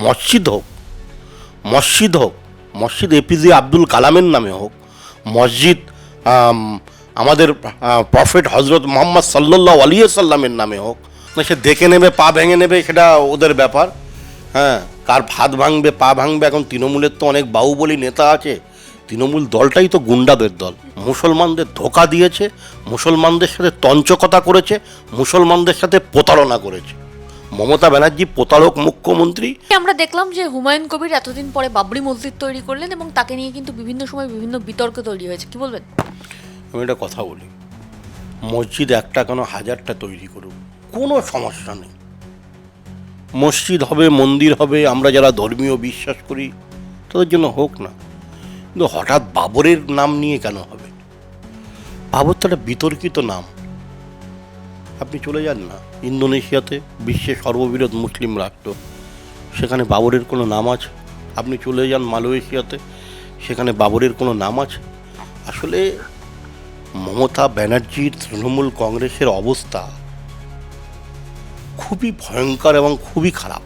মসজিদ হোক, মসজিদ এপিজে আব্দুল কালামের নামে হোক, মসজিদ আমাদের প্রফেট হজরত মোহাম্মদ সাল্লাল্লাহু আলাইহি সাল্লামের নামে হোক, সে দেখে নেবে পা ভেঙে নেবে, সেটা ওদের ব্যাপার। হ্যাঁ, কার ভাত ভাঙবে পা ভাঙবে। এখন তৃণমূলের তো অনেক বাহুবলী নেতা আছে, তৃণমূল দলটাই তো গুন্ডাদের দল। মুসলমানদের ধোঁকা দিয়েছে, মুসলমানদের সাথে তঞ্চকতা করেছে, মুসলমানদের সাথে প্রতারণা করেছে। মমতা ব্যানার্জি প্রতারক মুখ্যমন্ত্রী। আমরা দেখলাম যে হুমায়ুন কবির এতদিন পরে বাবরি মসজিদ তৈরি করলেন এবং তাকে নিয়ে কিন্তু বিভিন্ন সময় বিভিন্ন বিতর্ক তৈরি হয়েছে, কি বলবেন? আমি একটা কথা বলি, মসজিদ একটা কেন হাজারটা তৈরি করুক, কোনো সমস্যা নেই। মসজিদ হবে, মন্দির হবে, আমরা যারা ধর্মীয় বিশ্বাস করি তাদের জন্য হোক না। কিন্তু হঠাৎ বাবরের নাম নিয়ে কেন হবে? বাবর তো একটা বিতর্কিত নাম। আপনি চলে যান না ইন্দোনেশিয়াতে, বিশ্বের সর্ববৃহৎ মুসলিম রাষ্ট্র, সেখানে বাবরের কোনো নাম আছে? আপনি চলে যান মালয়েশিয়াতে, সেখানে বাবরের কোনো নাম আছে? আসলে মমতা ব্যানার্জির তৃণমূল কংগ্রেসের অবস্থা খুবই ভয়ঙ্কর এবং খুবই খারাপ।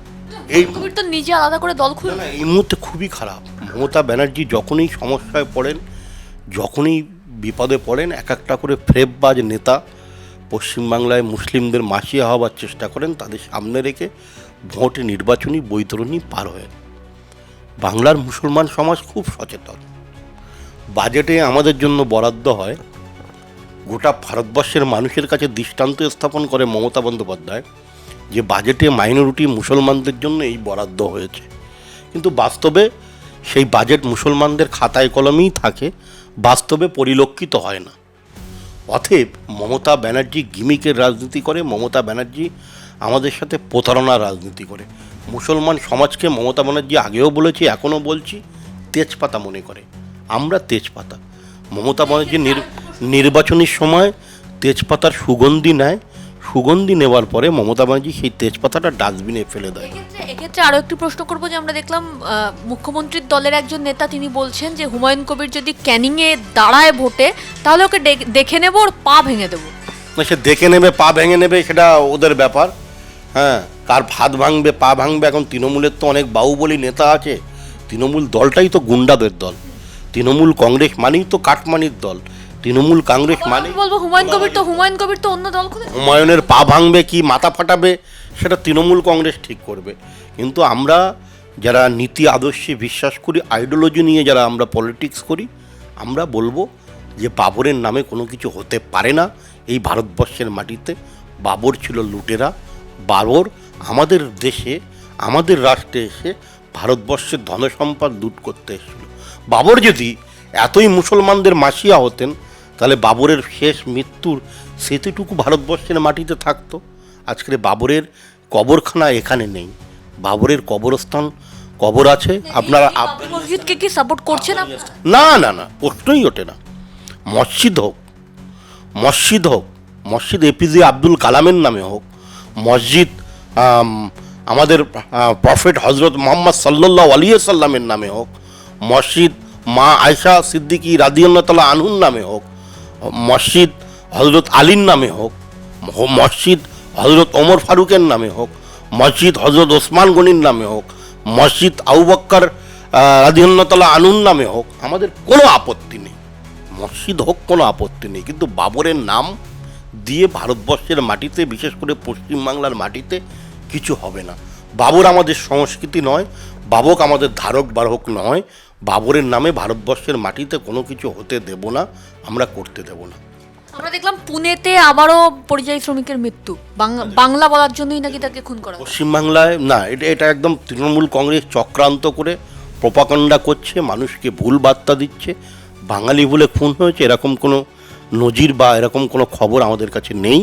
এই কবির তো নিজে আলাদা করে দল খুলে না, এই মুহূর্তে খুবই খারাপ। মমতা ব্যানার্জি যখনই সমস্যায় পড়েন, যখনই বিপদে পড়েন, এক একটা করে ফ্রেববাজ নেতা পশ্চিমবাংলায় মুসলিমদের মাসিয়া হওয়ার চেষ্টা করেন, তাদের সামনে রেখে ভোটে নির্বাচনী বৈতরণী পার হয়ে। বাংলার মুসলমান সমাজ খুব সচেতন। বাজেটে আমাদের জন্য বরাদ্দ হয়, গোটা ভারতবর্ষের মানুষের কাছে দৃষ্টান্ত স্থাপন করে মমতা বন্দ্যোপাধ্যায় যে বাজেটে মাইনরিটি মুসলমানদের জন্য এই বরাদ্দ হয়েছে, কিন্তু বাস্তবে সেই বাজেট মুসলমানদের খাতায় কলমেই থাকে, বাস্তবে পরিলক্ষিত হয় না। অতএব মমতা ব্যানার্জি গিমিকের রাজনীতি করে, মমতা ব্যানার্জি আমাদের সাথে প্রতারণার রাজনীতি করে। মুসলমান সমাজকে মমতা ব্যানার্জি আগেও বলেছি, এখনও বলছি, তেজপাতা মনে করে। আমরা তেজপাতা। মমতা ব্যানার্জি নির্বাচনের সময় তেজপাতার সুগন্ধি নেয়, সুগন্ধি নেওয়ার পরে মমতা ব্যানার্জি সেই তেজপাতাটা ডাস্টবিনে ফেলে দেয়। এক্ষেত্রে আরো একটু প্রশ্ন করবো যে আমরা দেখলাম মুখ্যমন্ত্রীর দলের একজন নেতা তিনি বলছেন যে হুমায়ুন কবির যদি ক্যানিংয়ে দাঁড়ায় ভোটে তাহলে ওকে দেখে নেবো, ওর পা ভেঙে দেবো। সে দেখে নেবে পা ভেঙে নেবে, সেটা ওদের ব্যাপার। হ্যাঁ, কার ভাত ভাঙবে পা ভাঙবে। এখন তৃণমূলের তো অনেক বাহুবলী নেতা আছে, তৃণমূল দলটাই তো গুন্ডাদের দল। তৃণমূল কংগ্রেস মানেই তো কাটমানির দল। তৃণমূল কংগ্রেস মানে বলবো হুমায়ুন কবির তো অন্য দল খুলে, হুমায়ুনের পা ভাঙবে কি মাথা ফাটাবে সেটা তৃণমূল কংগ্রেস ঠিক করবে। কিন্তু আমরা যারা নীতি আদর্শে বিশ্বাস করি, আইডিওলজি নিয়ে যারা আমরা পলিটিক্স করি, আমরা বলবো যে বাবরের নামে কোনো কিছু হতে পারে না এই ভারতবর্ষের মাটিতে। বাবর ছিল লুটেরা। বাবর আমাদের দেশে, আমাদের রাষ্ট্রে এসে ভারতবর্ষের ধনসম্পদ লুট করতে এসেছিল। বাবর যদি এতই মুসলমানদের মাসিয়া হতেন, তাহলে বাবরের শেষ মৃত্যুর স্মৃতিটুকু ভারতবর্ষের মাটিতে থাকতো। আজকের বাবরের কবরখানা এখানে নেই, বাবরের কবরস্থান কবর আছে। আপনারা মসজিদকে কি সাপোর্ট করছেন? না না না, প্রশ্নই ওঠে না। মসজিদ হোক, মসজিদ এপিজে আব্দুল কালামের নামে হোক, মসজিদ আমাদের প্রফেট হজরত মোহাম্মদ সাল্লাল্লাহু আলাইহি সাল্লামের নামে হোক, মসজিদ মা আয়শা সিদ্দিকী রাদিয়াল্লাহু তাআলা আনহুর নামে হোক, মসজিদ হজরত আলীর নামে হোক, মসজিদ হজরত ওমর ফারুকের নামে হোক, মসজিদ হজরত ওসমান গনির নামে হোক, মসজিদ আবু বকর রাদিয়াল্লাহু তাআলা আনহুর নামে হোক, আমাদের কোনো আপত্তি নেই। মসজিদ হোক, কোনো আপত্তি নেই। কিন্তু বাবরের নাম দিয়ে ভারতবর্ষের মাটিতে, বিশেষ করে পশ্চিমবাংলার মাটিতে কিছু হবে না। বাবর আমাদের সংস্কৃতি নয়, বাবর আমাদের ধারক বাহক নয়। বাবরের নামে ভারতবর্ষের মাটিতে কোনো কিছু হতে দেব না, আমরা করতে দেব না। আমরা দেখলাম পুনেতে আবারও পরিযায়ী শ্রমিকের মৃত্যু, বাংলা বলার জন্যই নাকি তাকে খুন করা। পশ্চিমবাংলায় না, এটা একদম তৃণমূল কংগ্রেস চক্রান্ত করে প্রপাগান্ডা করছে, মানুষকে ভুল বার্তা দিচ্ছে। বাঙালি বলে খুন হয়েছে এরকম কোনো নজির বা এরকম কোনো খবর আমাদের কাছে নেই।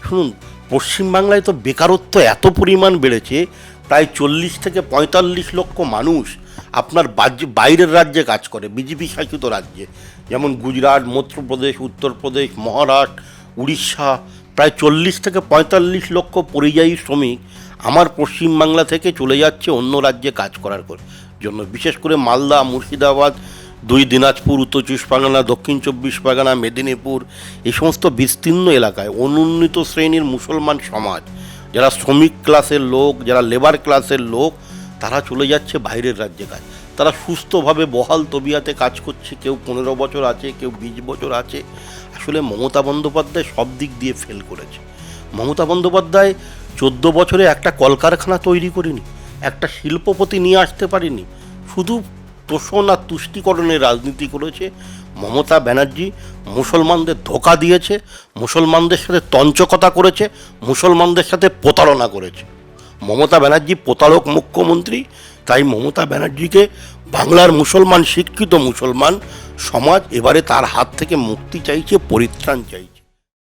শুনুন, পশ্চিমবাংলায় তো বেকারত্ব এত পরিমাণ বেড়েছে, প্রায় 40 থেকে 45 লক্ষ মানুষ আপনার বাইরের রাজ্যে কাজ করে, বিজেপি শাসিত রাজ্যে, যেমন গুজরাট, মধ্যপ্রদেশ, উত্তরপ্রদেশ, মহারাষ্ট্র, উড়িষ্যা। প্রায় 40 থেকে 45 লক্ষ পরিযায়ী শ্রমিক আমার পশ্চিমবাংলা থেকে চলে যাচ্ছে অন্য রাজ্যে কাজ করার জন্য। বিশেষ করে মালদা, মুর্শিদাবাদ, 2 দিনাজপুর, উত্তর 24 পরগনা, দক্ষিণ 24 পরগনা, মেদিনীপুর, এই সমস্ত বিস্তীর্ণ এলাকায় অনুন্নত শ্রেণীর মুসলমান সমাজ, যারা শ্রমিক ক্লাসের লোক, যারা লেবার ক্লাসের লোক, তারা চলে যাচ্ছে বাইরের রাজ্যে কাজ। তারা সুস্থভাবে বহাল তবিয়াতে কাজ করছে, কেউ 15 বছর আছে, কেউ 20 বছর আছে। আসলে মমতা বন্দ্যোপাধ্যায় সব দিক দিয়ে ফেল করেছে। মমতা বন্দ্যোপাধ্যায় 14 বছরে একটা কলকারখানা তৈরি করেনি, একটা শিল্পপতি নিয়ে আসতে পারেনি, শুধু তোষণ আর তুষ্টিকরণের রাজনীতি করেছে। মমতা ব্যানার্জি মুসলমানদের ধোঁকা দিয়েছে, মুসলমানদের সাথে তঞ্চকতা করেছে, মুসলমানদের সাথে প্রতারণা করেছে। মমতা ব্যানার্জি প্রতারক মুখ্যমন্ত্রী। তাই মমতা ব্যানার্জিকে বাংলার মুসলমান, শিক্ষিত মুসলমান সমাজ এবারে তার হাত থেকে মুক্তি চাইছে, পরিত্রাণ চাইছে।